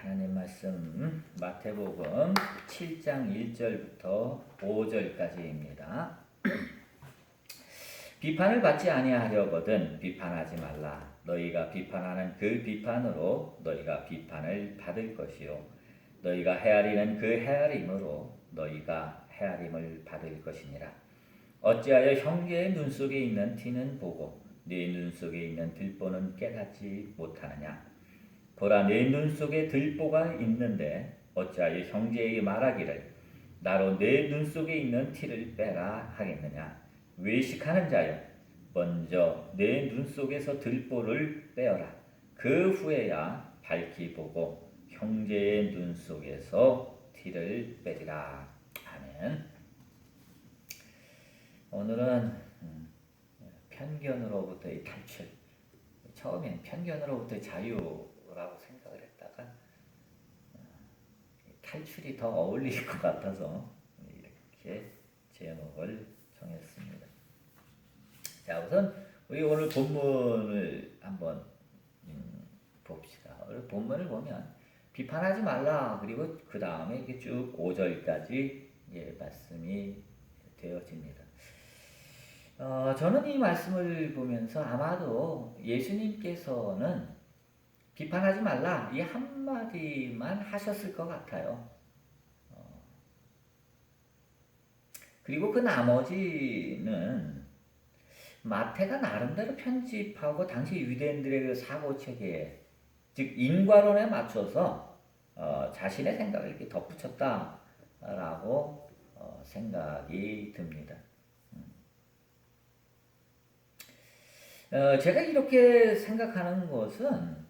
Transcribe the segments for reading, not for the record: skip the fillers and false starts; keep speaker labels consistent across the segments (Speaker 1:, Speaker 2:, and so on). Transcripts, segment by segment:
Speaker 1: 하나님 말씀 마태복음 7장 1절부터 5절까지입니다. 비판을 받지 아니하려거든 비판하지 말라. 너희가 비판하는 그 비판으로 너희가 비판을 받을 것이요 너희가 헤아리는 그 헤아림으로 너희가 헤아림을 받을 것이니라. 어찌하여 형제의 눈 속에 있는 티는 보고 네 눈 속에 있는 들보는 깨닫지 못하느냐. 보라, 내 눈 속에 들보가 있는데 어찌하여 형제에게 말하기를 나로 내 눈 속에 있는 티를 빼라 하겠느냐. 외식하는 자여, 먼저 내 눈 속에서 들보를 빼어라. 그 후에야 밝히 보고 형제의 눈 속에서 티를 빼리라. 아멘. 오늘은 편견으로부터의 탈출. 처음엔 편견으로부터의 자유라고 생각을 했다가 탈출이 더 어울릴 것 같아서 이렇게 제목을 정했습니다. 자, 우선 우리 오늘 본문을 한번 봅시다. 오늘 본문을 보면 비판하지 말라. 그리고 그 다음에 이렇게 쭉 5절까지 말씀이 되어집니다. 저는 이 말씀을 보면서 아마도 예수님께서는 비판하지 말라 이 한마디만 하셨을 것 같아요. 그리고 그 나머지는 마태가 나름대로 편집하고 당시 유대인들의 그 사고체계, 즉 인과론에 맞춰서 자신의 생각을 이렇게 덧붙였다라고 생각이 듭니다. 제가 이렇게 생각하는 것은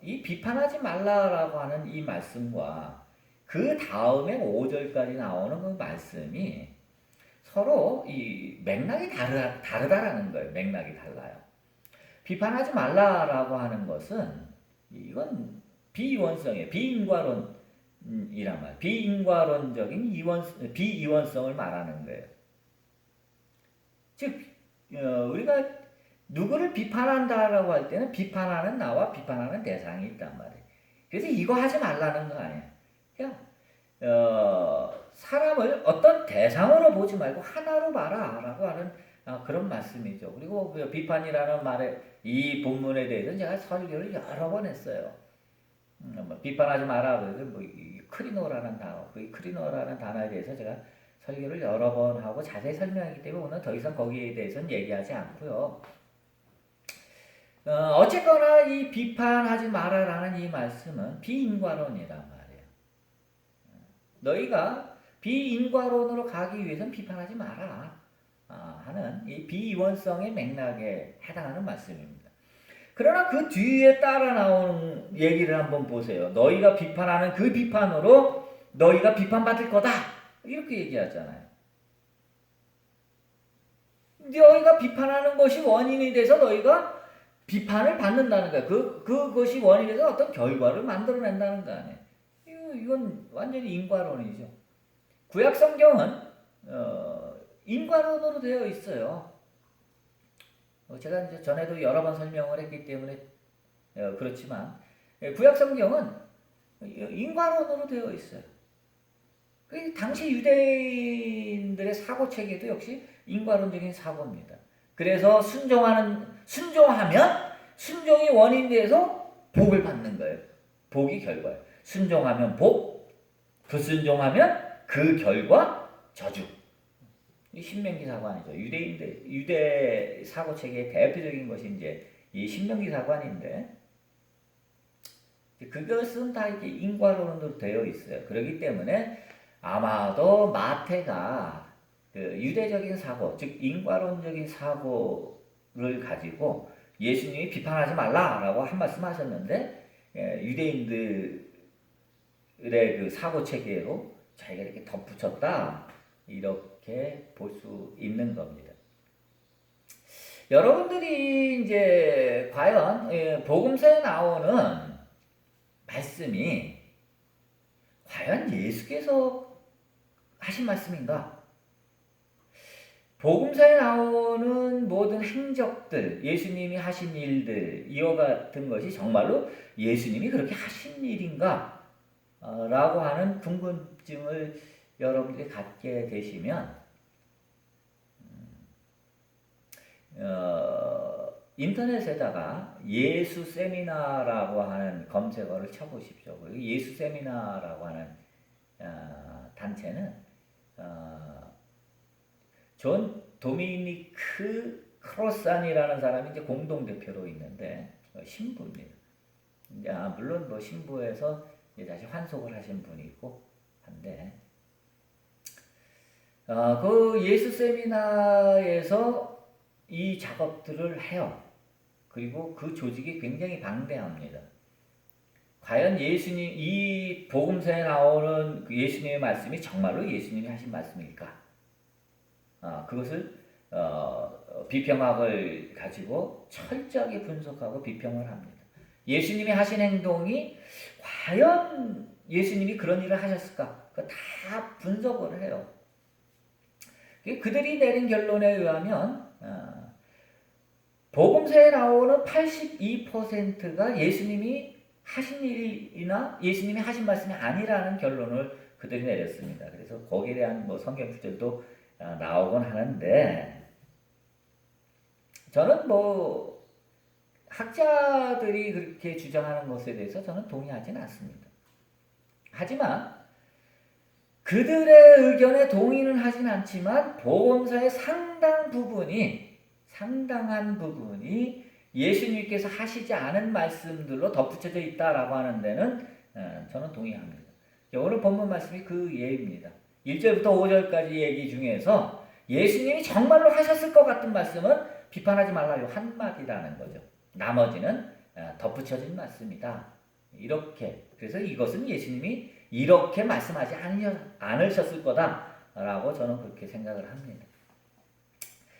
Speaker 1: 이 비판하지 말라라고 하는 이 말씀과 그 다음에 5절까지 나오는 그 말씀이 서로 이 맥락이 다르다라는 거예요. 맥락이 달라요. 비판하지 말라라고 하는 것은 이건 비이원성이에요. 비인과론이란 말. 비인과론적인 비이원성을 말하는 거예요. 즉 우리가 누구를 비판한다라고 할 때는 비판하는 나와 비판하는 대상이 있단 말이에요. 그래서 이거 하지 말라는 거 아니에요. 그냥 사람을 어떤 대상으로 보지 말고 하나로 봐라라고 하는 그런 말씀이죠. 그리고 비판이라는 말에 이 본문에 대해서는 제가 설교를 여러 번 했어요. 비판하지 마라. 뭐 크리노라는 단어, 그 크리노라는 단어에 대해서 제가 설교를 여러 번 하고 자세히 설명하기 때문에 오늘 더 이상 거기에 대해서는 얘기하지 않고요. 어쨌거나 이 비판하지 마라라는 이 말씀은 비인과론이란 말이에요. 너희가 비인과론으로 가기 위해서는 비판하지 마라 하는 이 비이원성의 맥락에 해당하는 말씀입니다. 그러나 그 뒤에 따라 나오는 얘기를 한번 보세요. 너희가 비판하는 그 비판으로 너희가 비판받을 거다. 이렇게 얘기하잖아요. 너희가 비판하는 것이 원인이 돼서 너희가 비판을 받는다는 거야. 그것이 원인이 돼서 어떤 결과를 만들어낸다는 거 아니에요. 이건 완전히 인과론이죠. 구약 성경은 인과론으로 되어 있어요. 제가 이제 전에도 여러 번 설명을 했기 때문에 그렇지만 구약 성경은 인과론으로 되어 있어요. 당시 유대인들의 사고 체계도 역시 인과론적인 사고입니다. 그래서 순종하면 순종이 원인돼서 복을 받는 거예요. 복이 결과예요. 순종하면 복, 불순종하면 그 결과 저주. 이 신명기 사관이죠. 유대 사고 체계의 대표적인 것이 이제 이 신명기 사관인데 그것은 다 이렇게 인과론으로 되어 있어요. 그렇기 때문에 아마도 마태가 그 유대적인 사고, 즉 인과론적인 사고를 가지고 예수님이 비판하지 말라라고 한 말씀 하셨는데 유대인들의 그 사고 체계로 자기가 이렇게 덧붙였다 이렇게 볼 수 있는 겁니다. 여러분들이 이제 과연 복음서에 나오는 말씀이 과연 예수께서 하신 말씀인가? 복음서에 나오는 모든 행적들, 예수님이 하신 일들, 이와 같은 것이 정말로 예수님이 그렇게 하신 일인가? 라고 하는 궁금증을 여러분들이 갖게 되시면 인터넷에다가 예수 세미나라고 하는 검색어를 쳐보십시오. 그리고 예수 세미나라고 하는 단체는 존 도미니크 크로산이라는 사람이 이제 공동 대표로 있는데 신부입니다. 물론 뭐 신부에서 이제 다시 환속을 하신 분이 있고 한데 그 예수 세미나에서 이 작업들을 해요. 그리고 그 조직이 굉장히 방대합니다. 과연 예수님, 이 복음서에 나오는 그 예수님의 말씀이 정말로 예수님이 하신 말씀일까? 그것을 비평학을 가지고 철저하게 분석하고 비평을 합니다. 예수님이 하신 행동이 과연 예수님이 그런 일을 하셨을까? 다 분석을 해요. 그들이 내린 결론에 의하면 복음서에 나오는 82%가 예수님이 하신 일이나 예수님이 하신 말씀이 아니라는 결론을 그들이 내렸습니다. 그래서 거기에 대한 뭐 성경 구절도 나오곤 하는데 저는 뭐 학자들이 그렇게 주장하는 것에 대해서 저는 동의하지는 않습니다. 하지만 그들의 의견에 동의는 하진 않지만 복음서의 상당한 부분이 예수님께서 하시지 않은 말씀들로 덧붙여져 있다라고 하는 데는 저는 동의합니다. 오늘 본문 말씀이 그 예입니다. 1절부터 5절까지 얘기 중에서 예수님이 정말로 하셨을 것 같은 말씀은 비판하지 말라 요 한마디라는 거죠. 나머지는 덧붙여진 말씀이다. 이렇게. 그래서 이것은 예수님이 이렇게 말씀하지 않으셨을 거다라고 저는 그렇게 생각을 합니다.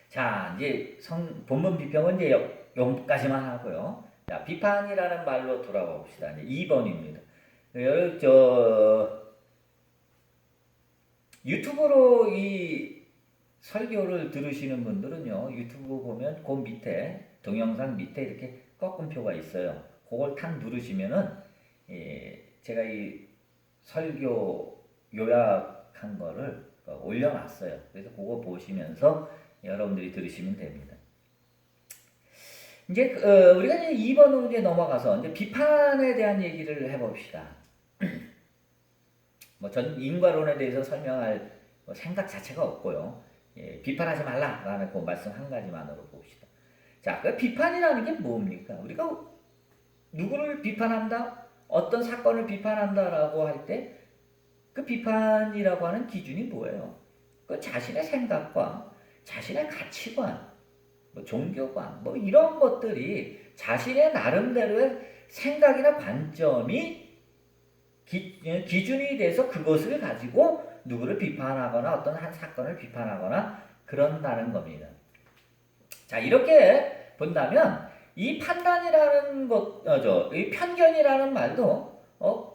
Speaker 1: 자, 이제 본문 비평은 이제 여기까지만 하고요. 자, 비판이라는 말로 돌아가 봅시다. 이제 2번입니다. 유튜브로 이 설교를 들으시는 분들은요, 유튜브 보면 그 밑에, 동영상 밑에 이렇게 꺾음표가 있어요. 그걸 탁 누르시면은, 제가 이 설교 요약한 거를 올려놨어요. 그래서 그거 보시면서 여러분들이 들으시면 됩니다. 이제 우리가 이제 2번으로 이제 넘어가서 이제 비판에 대한 얘기를 해봅시다. 뭐 전 인과론에 대해서 설명할 생각 자체가 없고요. 비판하지 말라라는 그 말씀 한 가지만으로 봅시다. 자, 그 비판이라는 게 뭡니까? 우리가 누구를 비판한다? 어떤 사건을 비판한다라고 할 때 그 비판이라고 하는 기준이 뭐예요? 그 자신의 생각과 자신의 가치관, 뭐 종교관, 뭐 이런 것들이 자신의 나름대로의 생각이나 관점이 기준이 돼서 그것을 가지고 누구를 비판하거나 어떤 한 사건을 비판하거나 그런다는 겁니다. 자, 이렇게 본다면 이 판단이라는 것, 이 편견이라는 말도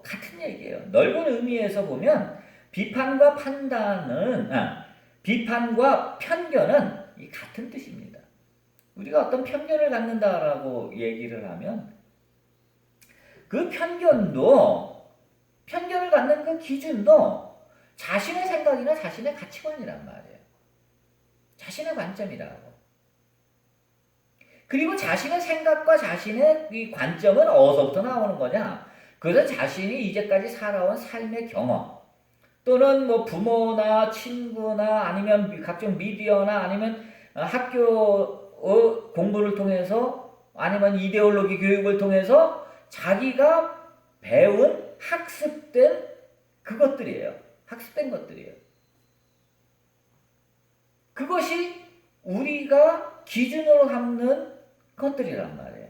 Speaker 1: 같은 얘기예요. 넓은 의미에서 보면 비판과 편견은 같은 뜻입니다. 우리가 어떤 편견을 갖는다라고 얘기를 하면 그 편견을 갖는 그 기준도 자신의 생각이나 자신의 가치관이란 말이에요. 자신의 관점이라고. 그리고 자신의 생각과 자신의 이 관점은 어디서부터 나오는 거냐? 그것은 자신이 이제까지 살아온 삶의 경험, 또는 뭐 부모나 친구나 아니면 각종 미디어나 아니면 학교 공부를 통해서 아니면 이데올로기 교육을 통해서 자기가 배운 학습된 그것들이에요. 학습된 것들이에요. 그것이 우리가 기준으로 삼는 것들이란 말이에요.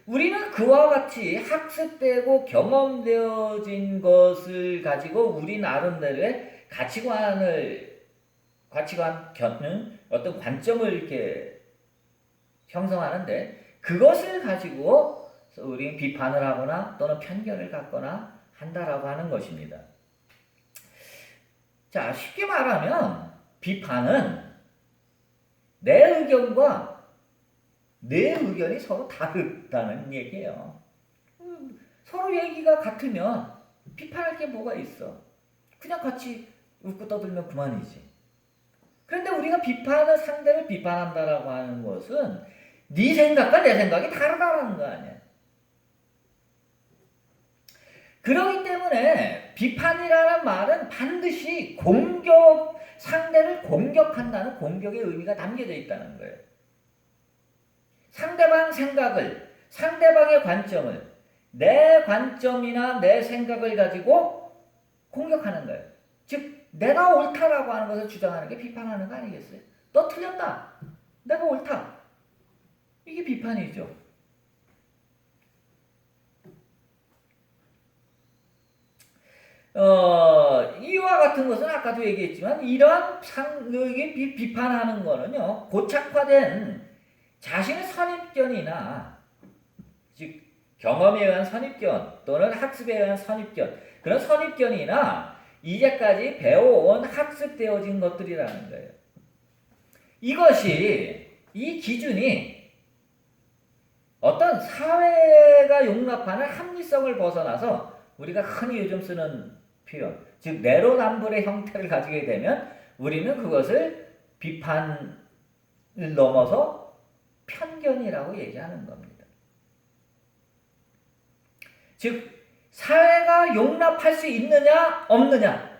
Speaker 1: 우리는 그와 같이 학습되고 경험되어진 것을 가지고 우리 나름대로의 어떤 관점을 이렇게 형성하는데 그것을 가지고 우리는 비판을 하거나 또는 편견을 갖거나 한다라고 하는 것입니다. 자, 쉽게 말하면 비판은 내 의견과 내 의견이 서로 다르다는 얘기예요. 서로 얘기가 같으면 비판할 게 뭐가 있어? 그냥 같이 웃고 떠들면 그만이지. 그런데 우리가 상대를 비판한다라고 하는 것은 네 생각과 내 생각이 다르다는 거 아니야. 그렇기 때문에 비판이라는 말은 반드시 상대를 공격한다는 공격의 의미가 담겨져 있다는 거예요. 상대방 생각을, 상대방의 관점을, 내 관점이나 내 생각을 가지고 공격하는 거예요. 즉, 내가 옳다라고 하는 것을 주장하는 게 비판하는 거 아니겠어요? 너 틀렸다. 내가 옳다. 이게 비판이죠. 이와 같은 것은 아까도 얘기했지만 이러한 비판하는 거는요, 고착화된 자신의 선입견이나 즉 경험에 의한 선입견 또는 학습에 의한 선입견, 그런 선입견이나 이제까지 배워온 학습되어진 것들이라는 거예요. 이 기준이 어떤 사회가 용납하는 합리성을 벗어나서 우리가 흔히 요즘 쓰는 표현, 즉 내로남불의 형태를 가지게 되면 우리는 그것을 비판을 넘어서 편견이라고 얘기하는 겁니다. 즉 사회가 용납할 수 있느냐 없느냐,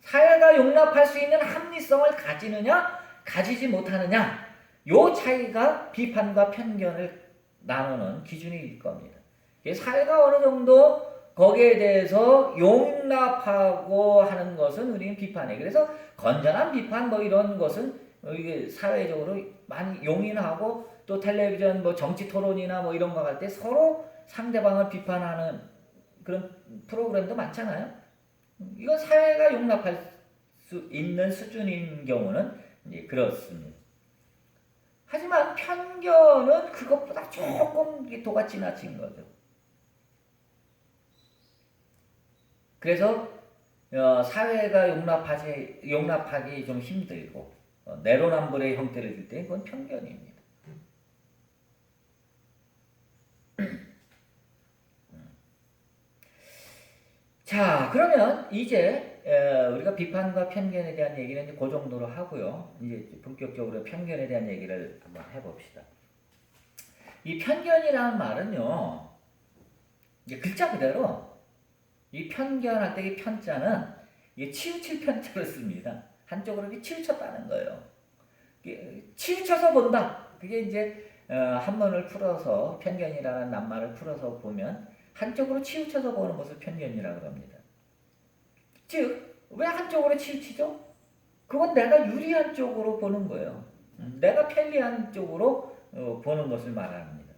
Speaker 1: 사회가 용납할 수 있는 합리성을 가지느냐 가지지 못하느냐, 요 차이가 비판과 편견을 나누는 기준일 겁니다. 사회가 어느 정도 거기에 대해서 용납하고 하는 것은 우리는 비판이에요. 그래서 건전한 비판 이런 것은 이게 사회적으로 많이 용인하고, 또 텔레비전 정치 토론이나 이런 거 할 때 서로 상대방을 비판하는 그런 프로그램도 많잖아요. 이건 사회가 용납할 수 있는 수준인 경우는 이제 그렇습니다. 하지만 편견은 그것보다 조금 도가 지나친 거죠. 그래서 사회가 용납하기 좀 힘들고 내로남불의 형태를 줄 때 그건 편견입니다. 자, 그러면 이제 우리가 비판과 편견에 대한 얘기는 이제 그 정도로 하고요. 이제 본격적으로 편견에 대한 얘기를 한번 해봅시다. 이 편견이라는 말은요, 이제 글자 그대로 이 편견할 때 이 편자는 이게 치우칠 편자를 씁니다. 한쪽으로 이렇게 치우쳤다는 거예요. 치우쳐서 본다. 그게 이제 한문을 풀어서 편견이라는 낱말을 풀어서 보면 한쪽으로 치우쳐서 보는 것을 편견이라고 합니다. 즉, 왜 한쪽으로 치우치죠? 그건 내가 유리한 쪽으로 보는 거예요. 내가 편리한 쪽으로 보는 것을 말합니다.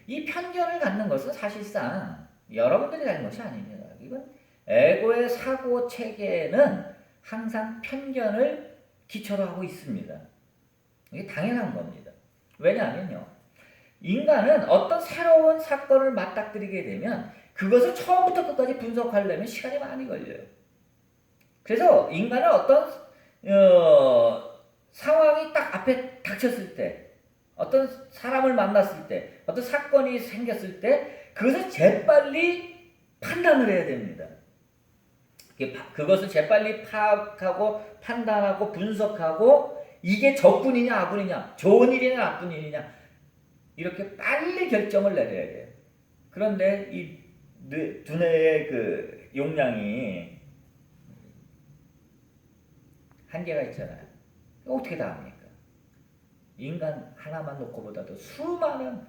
Speaker 1: 이 편견을 갖는 것은 사실상 여러분들이 가진 것이 아닙니다. 이건 에고의 사고 체계는 항상 편견을 기초로 하고 있습니다. 이게 당연한 겁니다. 왜냐하면요, 인간은 어떤 새로운 사건을 맞닥뜨리게 되면 그것을 처음부터 끝까지 분석하려면 시간이 많이 걸려요. 그래서 인간은 어떤 상황이 딱 앞에 닥쳤을 때, 어떤 사람을 만났을 때, 어떤 사건이 생겼을 때 그것을 재빨리 판단을 해야 됩니다. 그것을 재빨리 파악하고 판단하고 분석하고 이게 적군이냐 아군이냐, 좋은 일이냐 나쁜 일이냐, 이렇게 빨리 결정을 내려야 돼요. 그런데 이 두뇌의 그 용량이 한계가 있잖아요. 어떻게 다 합니까? 인간 하나만 놓고 보다도 수많은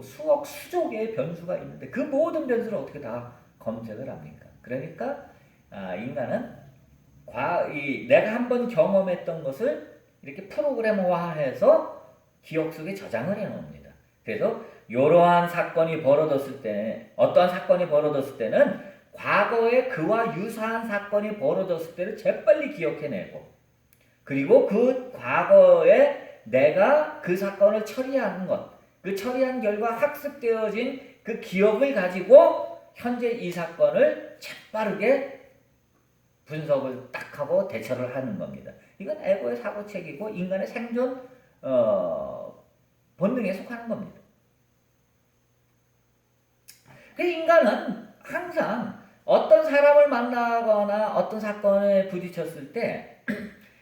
Speaker 1: 수억 수조 개의 변수가 있는데 그 모든 변수를 어떻게 다 검색을 합니까? 그러니까 인간은 내가 한번 경험했던 것을 이렇게 프로그램화해서 기억 속에 저장을 해놓습니다. 그래서 이러한 사건이 벌어졌을 때, 어떠한 사건이 벌어졌을 때는 과거에 그와 유사한 사건이 벌어졌을 때를 재빨리 기억해내고, 그리고 그 과거에 내가 그 사건을 처리한 것, 그 처리한 결과 학습되어진 그 기억을 가지고 현재 이 사건을 재빠르게 분석을 딱 하고 대처를 하는 겁니다. 이건 에고의 사고책이고 인간의 생존 본능에 속하는 겁니다. 그래서 인간은 항상 어떤 사람을 만나거나 어떤 사건에 부딪혔을 때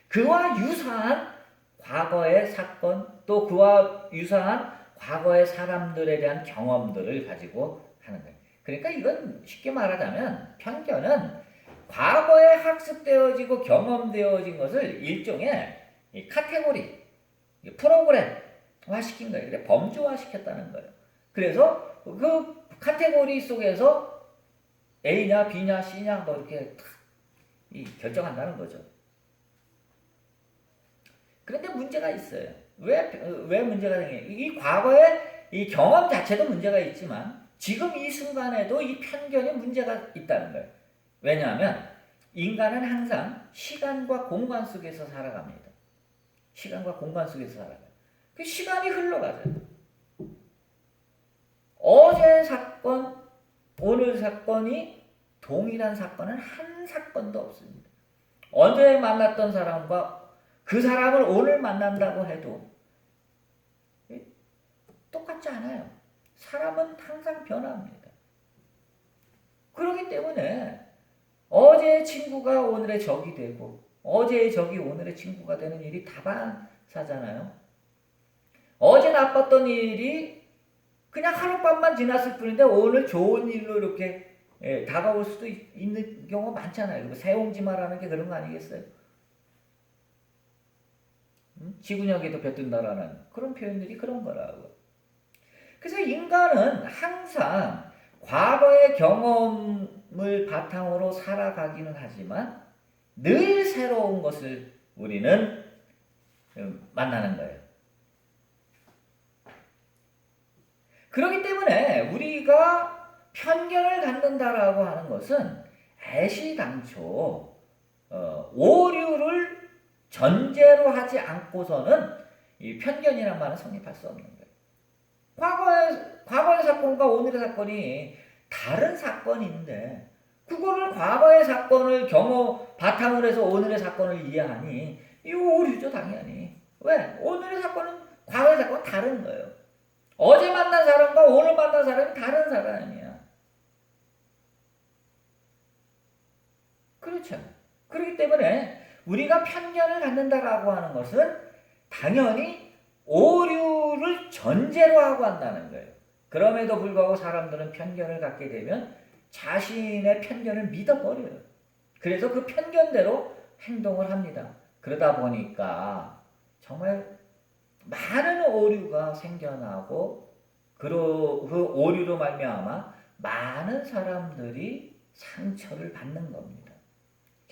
Speaker 1: 그와 유사한 과거의 사건 또 그와 유사한 과거의 사람들에 대한 경험들을 가지고 하는 거예요. 그러니까 이건 쉽게 말하자면 편견은 과거에 학습되어지고 경험되어진 것을 일종의 카테고리, 프로그램화 시킨 거예요. 범주화 시켰다는 거예요. 그래서 그 카테고리 속에서 A냐 B냐 C냐 뭐 이렇게 결정한다는 거죠. 그런데 문제가 있어요. 왜 문제가 생겨요? 이 과거의 이 경험 자체도 문제가 있지만 지금 이 순간에도 이 편견에 문제가 있다는 거예요. 왜냐하면 인간은 항상 시간과 공간 속에서 살아갑니다. 시간과 공간 속에서 살아가요. 그 시간이 흘러가죠. 어제 사건, 오늘 사건이 동일한 사건은 한 사건도 없습니다. 어제 만났던 사람과 그 사람을 오늘 만난다고 해도 똑같지 않아요. 사람은 항상 변합니다. 그렇기 때문에 어제의 친구가 오늘의 적이 되고 어제의 적이 오늘의 친구가 되는 일이 다반사잖아요. 어제 나빴던 일이 그냥 하룻밤만 지났을 뿐인데 오늘 좋은 일로 이렇게 다가올 수도 있는 경우가 많잖아요. 새옹지마라는 게 그런 거 아니겠어요? 지구력에도 뱉든다라는 그런 표현들이 그런 거라고. 그래서 인간은 항상 과거의 경험을 바탕으로 살아가기는 하지만 늘 새로운 것을 우리는 만나는 거예요. 그렇기 때문에 우리가 편견을 갖는다라고 하는 것은 애시당초 오류를 전제로 하지 않고서는 이 편견이란 말은 성립할 수 없는 거예요. 과거의 사건과 오늘의 사건이 다른 사건인데 그거를 과거의 사건을 바탕으로 해서 오늘의 사건을 이해하니 이거 오류죠 당연히. 왜? 오늘의 사건은 과거의 사건은 다른 거예요. 어제 만난 사람과 오늘 만난 사람이 다른 사람이야. 그렇죠. 그렇기 때문에 우리가 편견을 갖는다라고 하는 것은 당연히 오류를 전제로 하고 한다는 거예요. 그럼에도 불구하고 사람들은 편견을 갖게 되면 자신의 편견을 믿어버려요. 그래서 그 편견대로 행동을 합니다. 그러다 보니까 정말 많은 오류가 생겨나고 그 오류로 말미암아 많은 사람들이 상처를 받는 겁니다.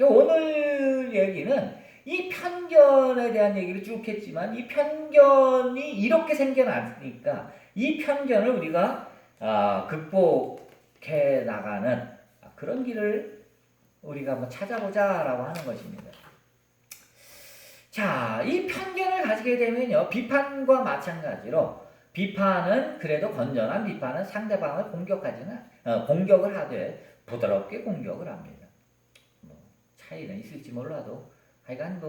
Speaker 1: 오늘 얘기는 이 편견에 대한 얘기를 쭉 했지만 이 편견이 이렇게 생겨나니까 이 편견을 우리가 극복해 나가는 그런 길을 우리가 한번 찾아보자라고 하는 것입니다. 자, 이 편견을 가지게 되면요, 비판과 마찬가지로 비판은 그래도 건전한 비판은 상대방을 공격을 하되 부드럽게 공격을 합니다. 차이는 있을지 몰라도 하여간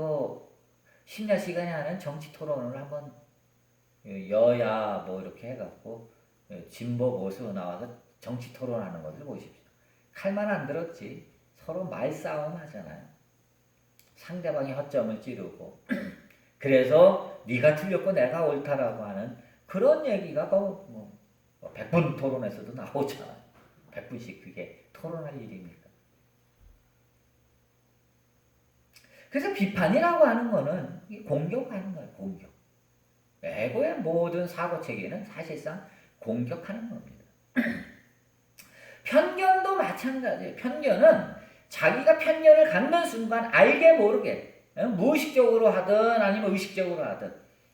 Speaker 1: 심야 시간에 하는 정치 토론을 한번 여야 이렇게 해갖고 진보 보수 나와서 정치 토론하는 것을 보십시오. 칼만 안 들었지 서로 말싸움 하잖아요. 상대방이 허점을 찌르고 그래서 네가 틀렸고 내가 옳다라고 하는 그런 얘기가 100분 토론에서도 나오잖아요. 100분씩 그게 토론할 일입니까? 그래서 비판이라고 하는 거는 공격하는 거예요. 공격. 에고의 모든 사고체계는 사실상 공격하는 겁니다. 편견도 마찬가지예요. 편견은 자기가 편견을 갖는 순간 알게 모르게 무의식적으로 하든 아니면 의식적으로 하든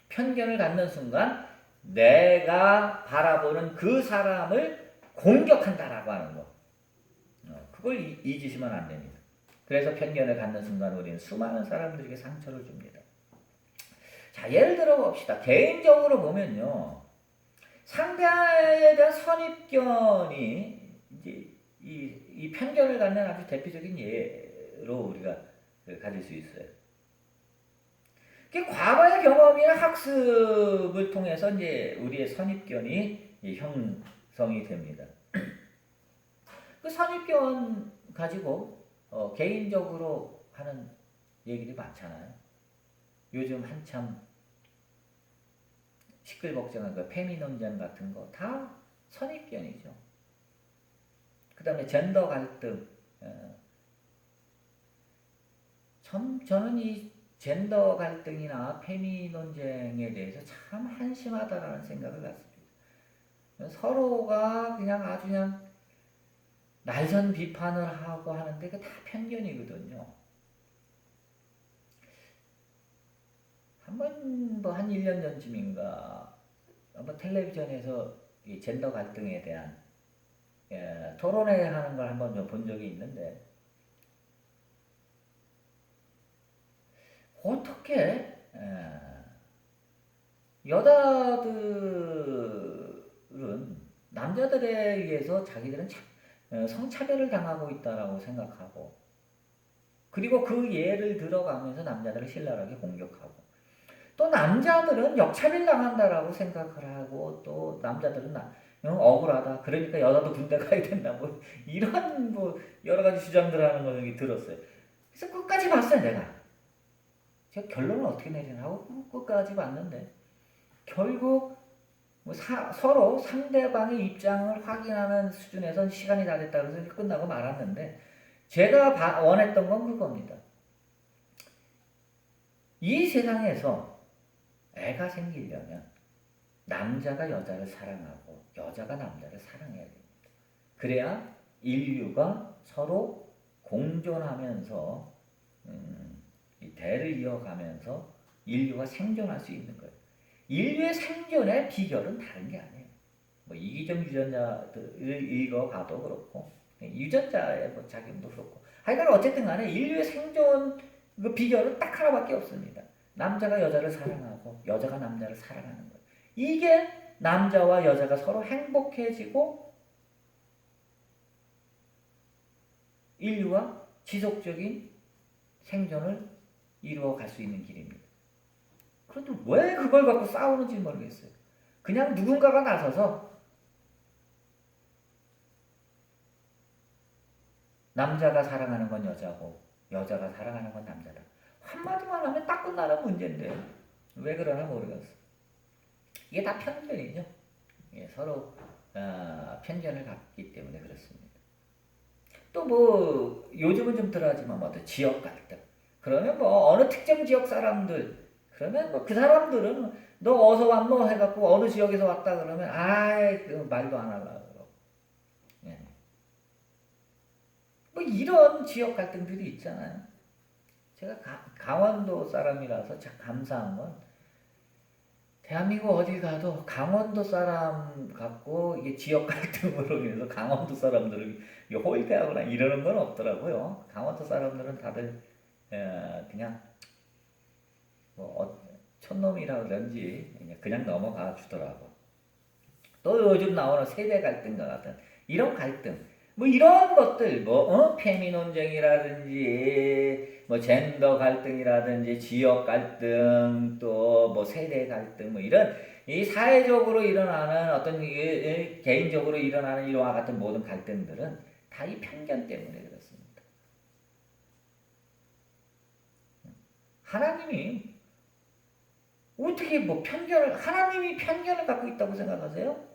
Speaker 1: 편견을 갖는 순간 내가 바라보는 그 사람을 공격한다라고 하는 거. 그걸 잊으시면 안 됩니다. 그래서 편견을 갖는 순간 우리는 수많은 사람들에게 상처를 줍니다. 자, 예를 들어 봅시다. 개인적으로 보면요. 상대에 대한 선입견이 이제 이 편견을 갖는 아주 대표적인 우리가 가질 수 있어요. 과거의 경험이나 학습을 통해서 이제 우리의 선입견이 형성이 됩니다. 그 선입견 가지고 개인적으로 하는 얘기들이 많잖아요. 요즘 한참 시끌벅적한 그 페미논쟁 같은 거 다 선입견이죠. 그 다음에 젠더 갈등. 저는 이 젠더 갈등이나 페미 논쟁에 대해서 참 한심하다라는 생각을 갖습니다. 서로가 그냥 아주 그냥 날선 비판을 하고 하는데 그 다 편견이거든요. 한번 뭐 한 1년 전쯤인가 한번 텔레비전에서 이 젠더 갈등에 대한 토론회 하는 걸 한번 좀 본 적이 있는데 어떻게 여자들은 남자들에 의해서 자기들은 성차별을 당하고 있다라고 생각하고 그리고 그 예를 들어가면서 남자들을 신랄하게 공격하고 또 남자들은 역차별 당한다라고 생각을 하고 또 남자들은 억울하다. 그러니까 여자도 군대 가야 된다. 뭐 이런 뭐 여러 가지 주장들 하는 거 들었어요. 그래서 끝까지 봤어요, 내가. 제가 결론을 어떻게 내리나 하고 끝까지 봤는데 결국 뭐 서로 상대방의 입장을 확인하는 수준에서 시간이 다 됐다 그래서 끝나고 말았는데 제가 원했던 건 그겁니다. 이 세상에서 애가 생기려면 남자가 여자를 사랑하고 여자가 남자를 사랑해야 됩니다. 그래야 인류가 서로 공존하면서 이 대를 이어가면서 인류가 생존할 수 있는 거예요. 인류의 생존의 비결은 다른 게 아니에요. 뭐 이기적 유전자를 읽어봐도 그렇고 유전자의 뭐 작용도 그렇고 하여간 어쨌든 간에 인류의 생존 그 비결은 딱 하나밖에 없습니다. 남자가 여자를 사랑하고 여자가 남자를 사랑하는 거예요. 이게 남자와 여자가 서로 행복해지고 인류가 지속적인 생존을 이루어 갈 수 있는 길입니다. 그런데 왜 그걸 갖고 싸우는지 모르겠어요. 그냥 누군가가 나서서 남자가 사랑하는 건 여자고 여자가 사랑하는 건 남자다. 한마디만 하면 딱 끝나는 문제인데 왜 그러나 모르겠어요. 이게 다 편견이죠. 서로 편견을 갖기 때문에 그렇습니다. 또 뭐 요즘은 좀 덜하지만 뭐 지역 갈등. 그러면 뭐 어느 특정 지역 사람들 그러면 뭐 그 사람들은 너 어디서 왔노 해갖고 어느 지역에서 왔다 그러면 아이 그 말도 안 하려고 그러고. 뭐 이런 지역 갈등들이 있잖아요. 제가 강원도 사람이라서 참 감사한 건 대한민국 어딜 가도 강원도 사람 갖고 이게 지역 갈등으로 인해서 강원도 사람들을 호의대하거나 이러는 건 없더라고요. 강원도 사람들은 다들 그냥 뭐 촌놈이라 그런지 그냥 넘어가 주더라고. 또 요즘 나오는 세대 갈등과 같은 이런 갈등, 뭐 이런 것들, 페미 논쟁이라든지, 뭐 젠더 갈등이라든지, 지역 갈등, 또 뭐 세대 갈등, 뭐 이런 이 사회적으로 일어나는 어떤 개인적으로 일어나는 이와 같은 모든 갈등들은 다 이 편견 때문에 그렇습니다. 하나님이 어떻게 뭐 하나님이 편견을 갖고 있다고 생각하세요?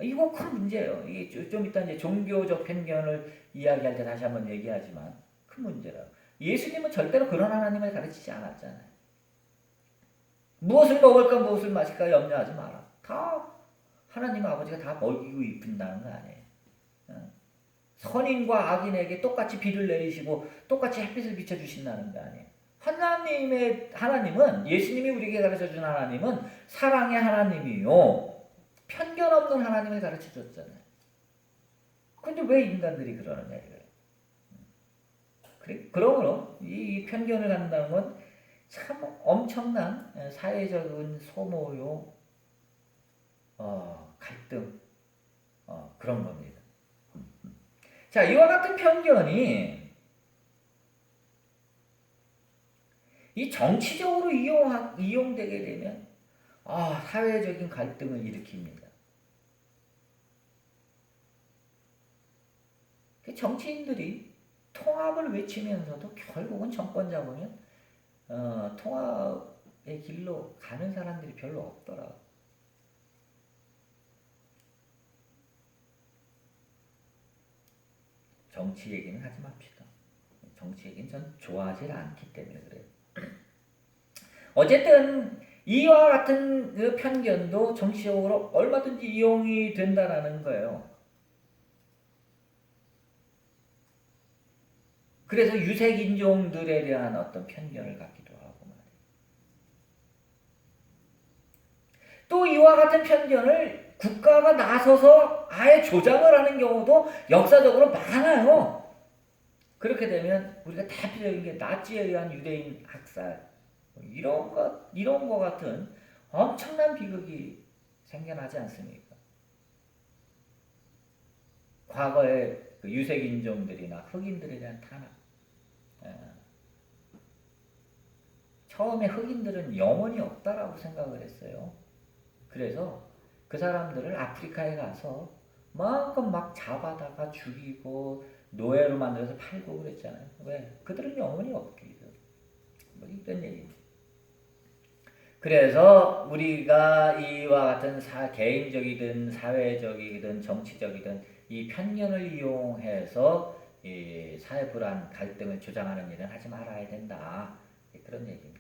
Speaker 1: 이거 큰 문제예요. 이게 좀 이따 이제 종교적 편견을 이야기할 때 다시 한번 얘기하지만 큰 문제라. 예수님은 절대로 그런 하나님을 가르치지 않았잖아요. 무엇을 먹을까 무엇을 마실까 염려하지 마라. 다 하나님 아버지가 다 먹이고 입힌다는 거 아니에요. 선인과 악인에게 똑같이 비를 내리시고 똑같이 햇빛을 비춰주신다는 거 아니에요. 하나님은 예수님이 우리에게 가르쳐준 하나님은 사랑의 하나님이요. 편견 없는 하나님을 가르쳐 줬잖아요. 근데 왜 인간들이 그러느냐 이거예요. 그러므로 이 편견을 갖는다는 건 참 엄청난 사회적인 소모요, 갈등, 그런 겁니다. 자, 이와 같은 편견이 이 정치적으로 이용되게 되면 사회적인 갈등을 일으킵니다. 정치인들이 통합을 외치면서도 결국은 정권 잡으면 통합의 길로 가는 사람들이 별로 없더라. 정치 얘기는 하지 맙시다. 정치 얘기는 전 좋아하지 않기 때문에 그래요. 어쨌든 이와 같은 그 편견도 정치적으로 얼마든지 이용이 된다라는 거예요. 그래서 유색인종들에 대한 어떤 편견을 갖기도 하고 말이에요. 또 이와 같은 편견을 국가가 나서서 아예 조장을 하는 경우도 역사적으로 많아요. 그렇게 되면 우리가 대표적인 게 나치에 의한 유대인 학살 이런 것 같은 엄청난 비극이 생겨나지 않습니까? 과거에 그 유색인종들이나 흑인들에 대한 탄압. 처음에 흑인들은 영혼이 없다라고 생각을 했어요. 그래서 그 사람들을 아프리카에 가서 마음껏 막 잡아다가 죽이고 노예로 만들어서 팔고 그랬잖아요. 왜? 그들은 영혼이 없기 때문에. 뭐 이런 얘기죠. 그래서 우리가 이와 같은 개인적이든 사회적이든 정치적이든 이 편견을 이용해서 이 사회 불안, 갈등을 조장하는 일은 하지 말아야 된다. 그런 얘기입니다.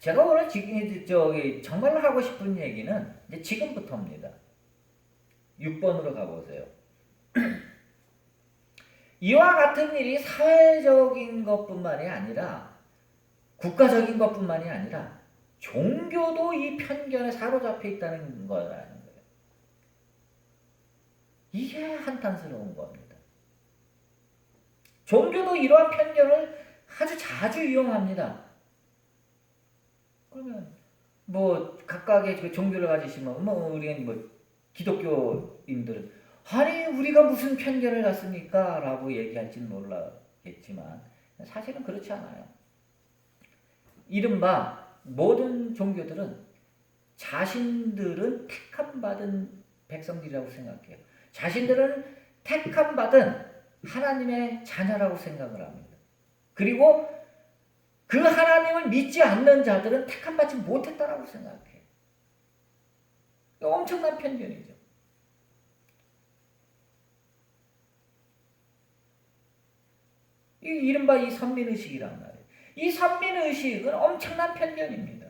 Speaker 1: 제가 오늘 정말로 하고 싶은 얘기는 이제 지금부터입니다. 6번으로 가보세요. 이와 같은 일이 사회적인 것뿐만이 아니라 국가적인 것뿐만이 아니라 종교도 이 편견에 사로잡혀 있다는 거라는 거예요. 이게 한탄스러운 겁니다. 종교도 이러한 편견을 아주 자주 이용합니다. 그러면 뭐 각각의 그 종교를 가지시면 우리는 기독교인들은 아니 우리가 무슨 편견을 갖습니까? 라고 얘기할지는 몰라겠지만 사실은 그렇지 않아요. 이른바 모든 종교들은 자신들은 택함받은 백성들이라고 생각해요. 자신들은 택함받은 하나님의 자녀라고 생각을 합니다. 그리고 그 하나님을 믿지 않는 자들은 택함받지 못했다라고 생각해요. 엄청난 편견이죠. 이른바 이 선민의식이란 말이에요. 이 선민의식은 엄청난 편견입니다.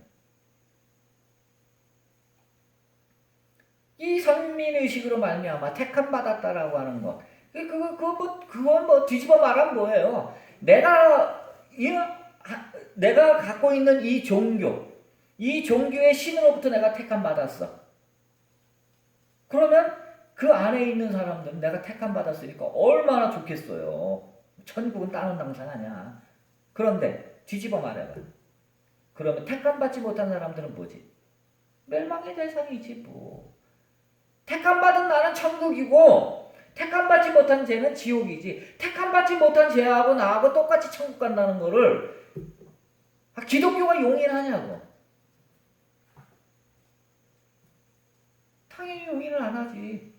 Speaker 1: 이 선민의식으로 말미암아 택함받았다라고 하는 것. 그건 뒤집어 말하면 뭐예요? 내가 갖고 있는 이 종교의 신으로부터 내가 택함받았어. 그러면 그 안에 있는 사람들은 내가 택함받았으니까 얼마나 좋겠어요. 천국은 따는 당상 아니야. 그런데 뒤집어 말해봐. 그러면 택함받지 못한 사람들은 뭐지? 멸망의 대상이지 뭐. 택함받은 나는 천국이고 택함받지 못한 쟤는 지옥이지. 택함받지 못한 쟤하고 나하고 똑같이 천국 간다는 거를 기독교가 용인하냐고. 당연히 용인을 안 하지.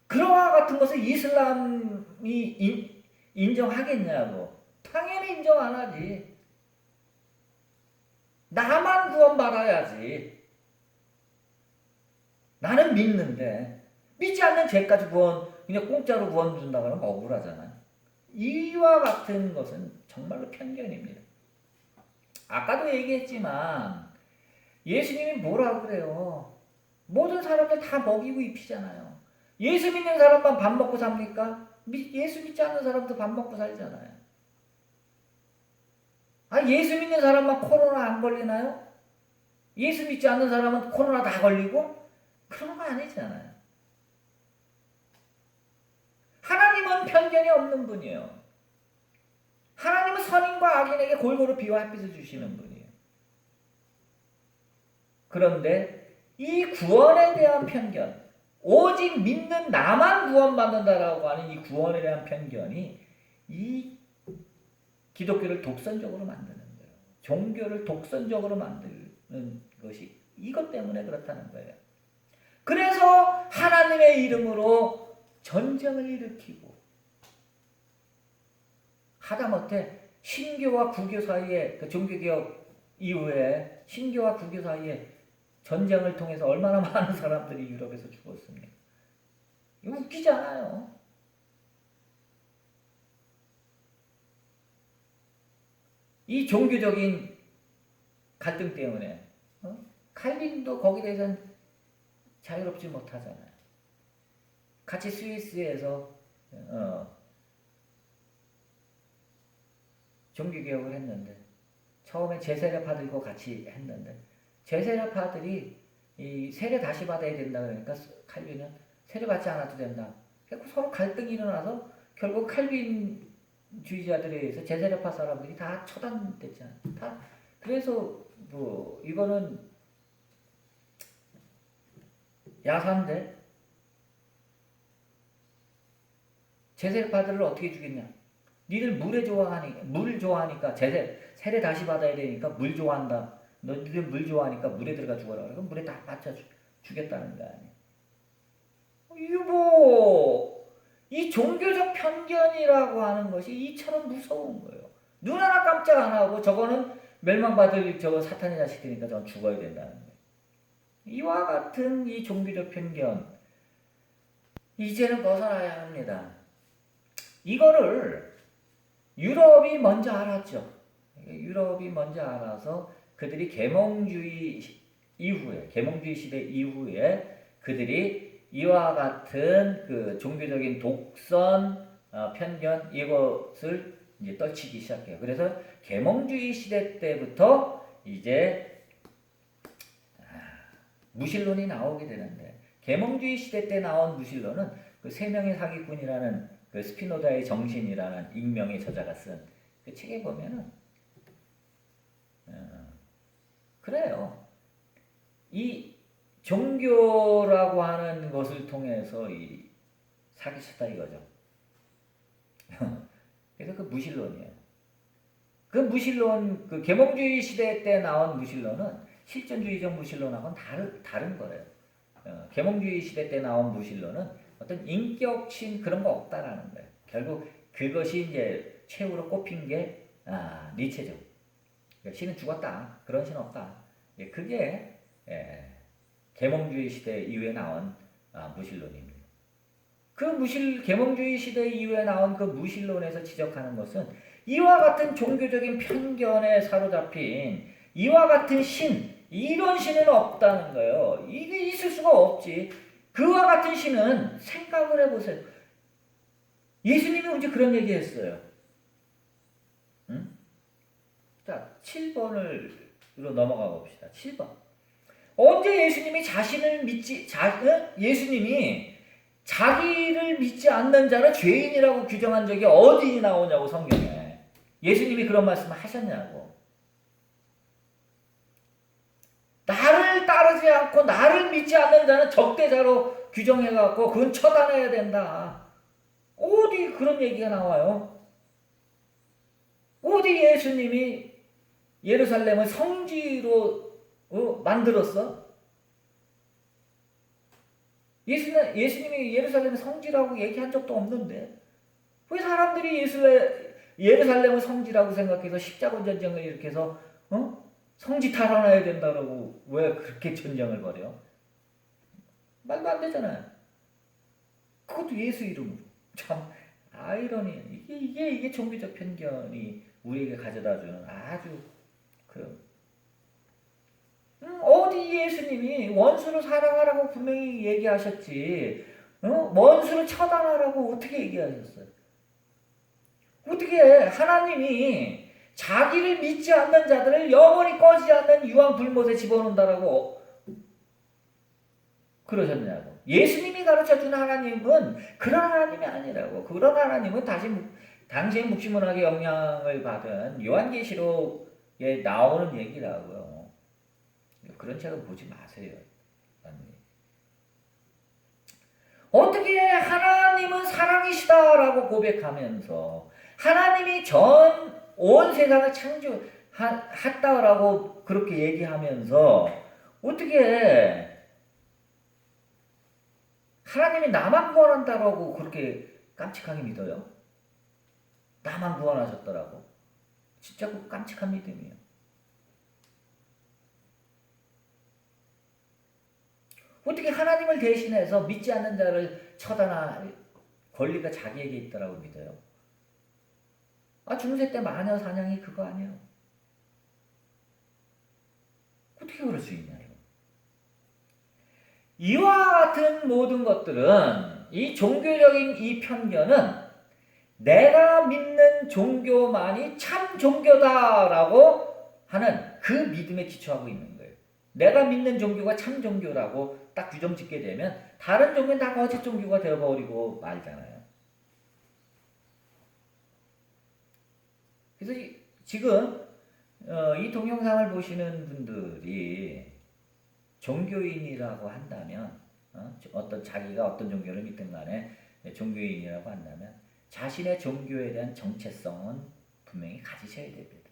Speaker 1: 그러와 같은 것을 이슬람이 인정하겠냐고. 당연히 인정 안 하지. 나만 구원받아야지. 나는 믿는데 믿지 않는 죄까지 그냥 공짜로 구원 준다고 하면 억울하잖아요. 이와 같은 것은 정말로 편견입니다. 아까도 얘기했지만 예수님이 뭐라고 그래요? 모든 사람들 다 먹이고 입히잖아요. 예수 믿는 사람만 밥 먹고 삽니까? 예수 믿지 않는 사람도 밥 먹고 살잖아요. 예수 믿는 사람만 코로나 안 걸리나요? 예수 믿지 않는 사람은 코로나 다 걸리고? 그런 거 아니잖아요. 하나님은 편견이 없는 분이에요. 하나님은 선인과 악인에게 골고루 비와 햇빛을 주시는 분이에요. 그런데 이 구원에 대한 편견, 오직 믿는 나만 구원받는다라고 하는 이 구원에 대한 편견이 이 기독교를 독선적으로 만드는 거예요. 종교를 독선적으로 만드는 것이 이것 때문에 그렇다는 거예요. 그래서 하나님의 이름으로 전쟁을 일으키고 하다못해 신교와 구교 사이에 그 종교개혁 이후에 신교와 구교 사이에 전쟁을 통해서 얼마나 많은 사람들이 유럽에서 죽었습니까? 이거 웃기지 않아요. 이 종교적인 갈등 때문에 칼빈도 거기에 대해서는 자유롭지 못하잖아요. 같이 스위스에서 종교개혁을 했는데 처음에 제세례파들과 같이 했는데 제세례파들이 이 세례 다시 받아야 된다 그러니까 칼빈은 세례 받지 않아도 된다. 그래서 서로 갈등이 일어나서 결국 칼빈주의자들에 의해서 제세례파 사람들이 다 처단됐잖아요. 다 그래서 뭐 이거는 야사인데 제세례파들을 어떻게 죽였냐? 니들 물 좋아하니까 세례 다시 받아야 되니까 물 좋아한다. 너희들 물 좋아하니까 물에 들어가 죽어라. 그럼 물에 다 맞춰 죽였다는 거 아니에요. 이 종교적 편견이라고 하는 것이 이처럼 무서운 거예요. 눈 하나 깜짝 안 하고 저거는 멸망받을 저거 사탄의 자식이니까 저건 죽어야 된다는 거예요. 이와 같은 이 종교적 편견 이제는 벗어나야 합니다. 이거를 유럽이 먼저 알았죠. 유럽이 먼저 알아서 그들이 계몽주의 시대 이후에 그들이 이와 같은 그 종교적인 독선, 편견 이것을 이제 떨치기 시작해요. 그래서 계몽주의 시대 때부터 이제 무신론이 나오게 되는데 계몽주의 시대 때 나온 무신론은 그 세 명의 사기꾼이라는 그 스피노자의 정신이라는 익명의 저자가 쓴 그 책에 보면은 그래요. 이 종교라고 하는 것을 통해서 이 사기쳤다 이거죠. 그래서 그 무신론이에요. 그 무신론, 그 계몽주의 시대 때 나온 무신론은 실존주의적 무신론하고는 다른 거예요. 계몽주의 시대 때 나온 무신론은 어떤 인격신 그런 거 없다라는 거예요. 결국 그것이 이제 최후로 꼽힌 게 니체죠. 신은 죽었다. 그런 신은 없다. 그게 계몽주의 시대 이후에 나온 무신론입니다. 계몽주의 시대 이후에 나온 그 무신론에서 지적하는 것은 이와 같은 종교적인 편견에 사로잡힌 이와 같은 이런 신은 없다는 거예요. 이게 있을 수가 없지. 그와 같은 신은 생각을 해보세요. 예수님이 언제 그런 얘기 했어요? 응? 자, 7번으로 넘어가 봅시다. 7번. 언제 예수님이 예수님이 자기를 믿지 않는 자를 죄인이라고 규정한 적이 어디 나오냐고 성경에. 예수님이 그런 말씀을 하셨냐고. 나를 따르지 않고 나를 믿지 않는 자는 적대자로 규정해갖고 그건 처단해야 된다. 어디 그런 얘기가 나와요? 어디 예수님이 예루살렘을 성지로 만들었어? 예수님이 예루살렘을 성지라고 얘기한 적도 없는데 왜 사람들이 예루살렘을 성지라고 생각해서 십자군 전쟁을 일으켜서 성지 탈환해야 된다고 왜 그렇게 전쟁을 벌여? 말도 안 되잖아요. 그것도 예수 이름으로. 참 아이러니. 이게 종교적 편견이 우리에게 가져다주는 아주 어디 예수님이 원수를 사랑하라고 분명히 얘기하셨지. 원수를 처단하라고 어떻게 얘기하셨어요? 어떻게 하나님이 자기를 믿지 않는 자들을 영원히 꺼지지 않는 유황 불못에 집어넣는다라고 그러셨냐고. 예수님이 가르쳐준 하나님은 그런 하나님이 아니라고. 그런 하나님은 당시의 묵시문학의 영향을 받은 요한계시록에 나오는 얘기라고요. 그런 책은 보지 마세요. 어떻게 하나님은 사랑이시다라고 고백하면서 하나님이 전 온 세상을 창조했다라고 그렇게 얘기하면서 어떻게 하나님이 나만 구원한다라고 그렇게 깜찍하게 믿어요? 나만 구원하셨더라고. 진짜 그 깜찍한 믿음이에요. 어떻게 하나님을 대신해서 믿지 않는 자를 처단할 권리가 자기에게 있다라고 믿어요? 중세 때 마녀 사냥이 그거 아니에요. 어떻게 그럴 수 있냐, 이거. 이와 같은 모든 것들은, 이 종교적인 이 편견은 내가 믿는 종교만이 참 종교다라고 하는 그 믿음에 기초하고 있는 거예요. 내가 믿는 종교가 참 종교라고 딱 규정 짓게 되면 다른 종교는 다 거짓 종교가 되어버리고 말잖아요. 그래서 지금 이 동영상을 보시는 분들이 종교인이라고 한다면 어떤 자기가 어떤 종교를 믿든 간에 종교인이라고 한다면 자신의 종교에 대한 정체성은 분명히 가지셔야 됩니다.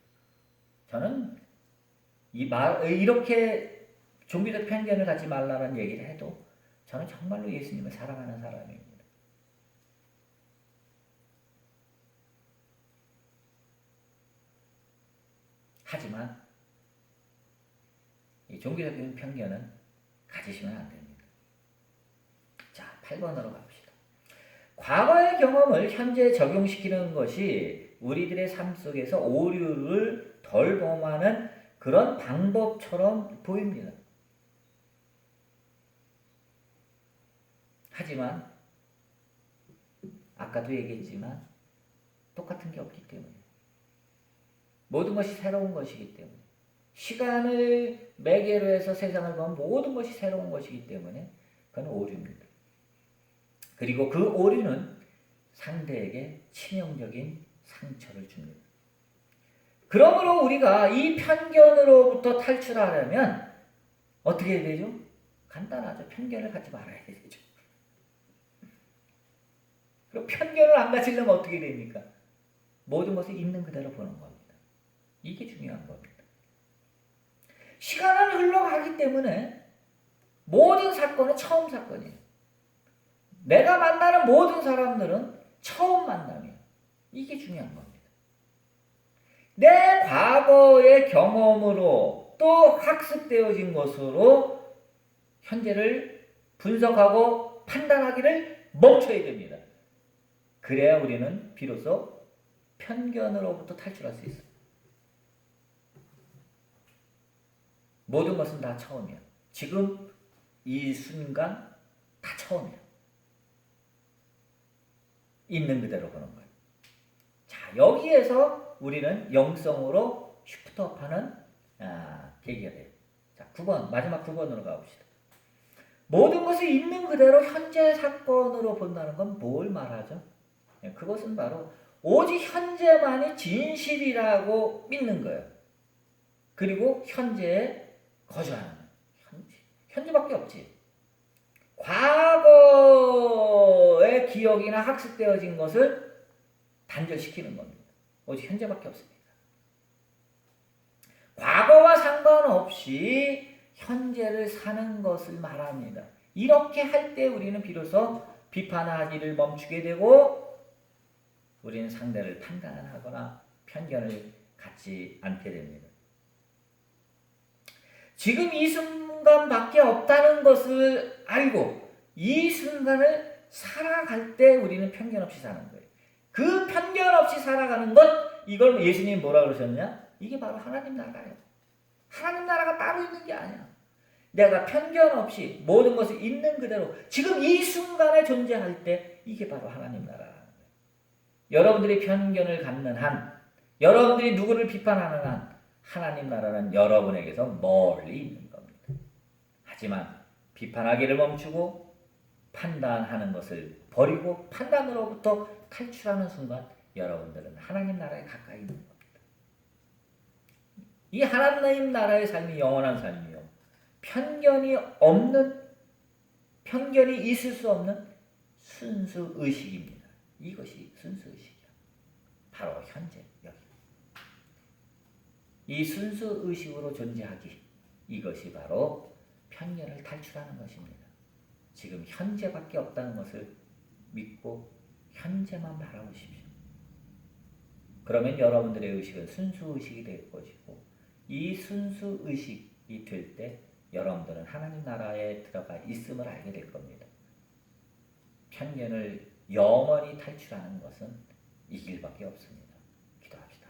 Speaker 1: 저는 이렇게 종교적 편견을 갖지 말라는 얘기를 해도 저는 정말로 예수님을 사랑하는 사람입니다. 하지만 이 종교적인 편견은 가지시면 안 됩니다. 자, 8번으로 갑시다. 과거의 경험을 현재에 적용시키는 것이 우리들의 삶 속에서 오류를 덜 범하는 그런 방법처럼 보입니다. 하지만 아까도 얘기했지만 똑같은 게 없기 때문에 모든 것이 새로운 것이기 때문에 시간을 매개로 해서 세상을 보면 모든 것이 새로운 것이기 때문에 그건 오류입니다. 그리고 그 오류는 상대에게 치명적인 상처를 줍니다. 그러므로 우리가 이 편견으로부터 탈출하려면 어떻게 해야 되죠? 간단하죠. 편견을 갖지 말아야 되죠. 그럼 편견을 안 가지려면 어떻게 됩니까? 모든 것을 있는 그대로 보는 겁니다. 이게 중요한 겁니다. 시간은 흘러가기 때문에 모든 사건은 처음 사건이에요. 내가 만나는 모든 사람들은 처음 만남이에요. 이게 중요한 겁니다. 내 과거의 경험으로 또 학습되어진 것으로 현재를 분석하고 판단하기를 멈춰야 됩니다. 그래야 우리는 비로소 편견으로부터 탈출할 수 있어요. 모든 것은 다 처음이야. 지금 이 순간 다 처음이야. 있는 그대로 보는 거예요. 자, 여기에서 우리는 영성으로 슈프트업하는 계기가 돼요. 자, 9번 마지막 9번으로 가봅시다. 모든 것을 있는 그대로 현재 사건으로 본다는 건 뭘 말하죠? 그것은 바로 오직 현재만이 진실이라고 믿는 거예요. 그리고 현재에 거주하는 거예요. 현재밖에 없지. 과거의 기억이나 학습되어진 것을 단절시키는 겁니다. 오직 현재밖에 없습니다. 과거와 상관없이 현재를 사는 것을 말합니다. 이렇게 할 때 우리는 비로소 비판하기를 멈추게 되고 우리는 상대를 판단하거나 편견을 갖지 않게 됩니다. 지금 이 순간밖에 없다는 것을 알고 이 순간을 살아갈 때 우리는 편견 없이 사는 거예요. 그 편견 없이 살아가는 것, 이걸 예수님이 뭐라 그러셨냐? 이게 바로 하나님 나라예요. 하나님 나라가 따로 있는 게 아니야. 내가 편견 없이 모든 것을 있는 그대로 지금 이 순간에 존재할 때 이게 바로 하나님 나라라는 거예요. 여러분들이 편견을 갖는 한, 여러분들이 누구를 비판하는 한 하나님 나라는 여러분에게서 멀리 있는 겁니다. 하지만 비판하기를 멈추고 판단하는 것을 버리고 판단으로부터 탈출하는 순간 여러분들은 하나님 나라에 가까이 있는 겁니다. 이 하나님 나라의 삶이 영원한 삶이요. 편견이 있을 수 없는 순수 의식입니다. 이것이 순수 의식이야. 바로 현재 여기. 이 순수 의식으로 존재하기, 이것이 바로 편견을 탈출하는 것입니다. 지금 현재밖에 없다는 것을 믿고 현재만 바라보십시오. 그러면 여러분들의 의식은 순수 의식이 될 것이고, 이 순수 의식이 될 때 여러분들은 하나님 나라에 들어가 있음을 알게 될 겁니다. 편견을 영원히 탈출하는 것은 이 길밖에 없습니다. 기도합시다.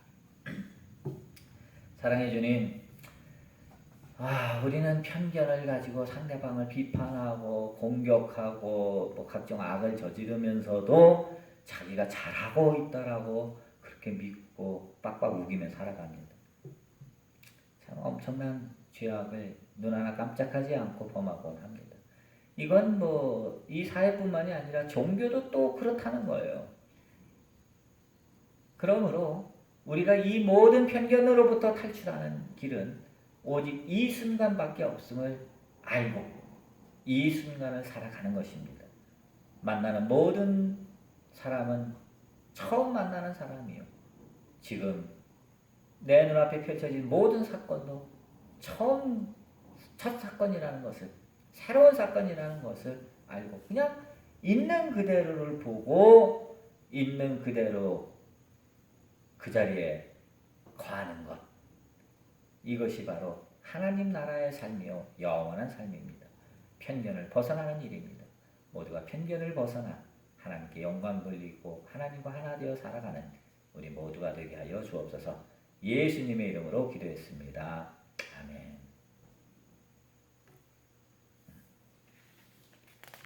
Speaker 1: 사랑해 주님, 우리는 편견을 가지고 상대방을 비판하고 공격하고 뭐 각종 악을 저지르면서도 자기가 잘하고 있다라고 그렇게 믿고 빡빡 우기며 살아갑니다. 참 엄청난 죄악을 눈 하나 깜짝하지 않고 범하곤 합니다. 이건 뭐 이 사회뿐만이 아니라 종교도 또 그렇다는 거예요. 그러므로 우리가 이 모든 편견으로부터 탈출하는 길은 오직 이 순간밖에 없음을 알고 이 순간을 살아가는 것입니다. 만나는 모든 사람은 처음 만나는 사람이요. 지금 내 눈앞에 펼쳐진 모든 사건도 첫 사건이라는 것을, 새로운 사건이라는 것을 알고 그냥 있는 그대로를 보고 있는 그대로 그 자리에 거하는 것, 이것이 바로 하나님 나라의 삶이요 영원한 삶입니다. 편견을 벗어나는 일입니다. 모두가 편견을 벗어나 하나님께 영광 돌리고 하나님과 하나 되어 살아가는 우리 모두가 되게 하여 주옵소서. 예수님의 이름으로 기도했습니다. 아멘.